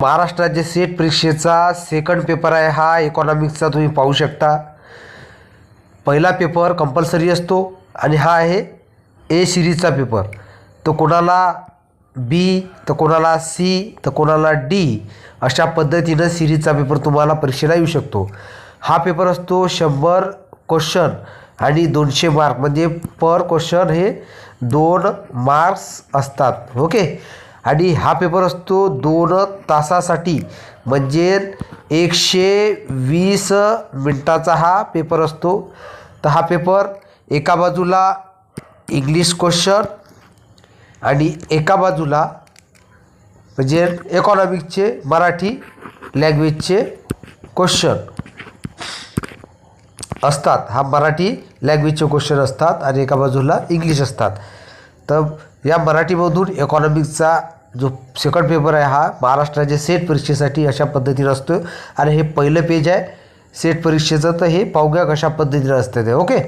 महाराष्ट्र राज्य सेट परीक्षेचा second paper आहे हा इकॉनॉमिक्सचा. तुम्ही पाहू शकता पहिला पेपर कंपल्सरी असतो आणि हा आहे ए सिरीजचा पेपर. तो कोणाला बी तर कोणाला सी तर कोणाला डी अशा पद्धतीनं सिरीजचा पेपर तुम्हाला परीक्षेला येऊ शकतो. हा पेपर असतो 100 क्वेश्चन आणि 200 मार्क, म्हणजे पर क्वेश्चन हे 2 मार्क्स असतात. ओके. आणि हा पेपर असतो 2 तासासाठी, म्हणजे 120 मिनटाचा हा पेपर असतो. तर हा पेपर एका बाजूला इंग्लिश क्वेश्चन आणि एका बाजूला म्हणजे इकॉनॉमिक्सचे मराठी लँग्वेजचे क्वेश्चन असतात. हा मराठी लँग्वेजचे क्वेश्चन असतात आणि एका बाजूला इंग्लिश असतात. तर या मराठीमधून इकॉनॉमिक्सचा जो सेकंड पेपर आहे हा महाराष्ट्राच्या सेट परीक्षेसाठी अशा पद्धतीने असतो. आणि हे पहिलं पेज आहे सेट परीक्षेचं. तर हे पाहूया कशा पद्धतीने असतं ते. ओके.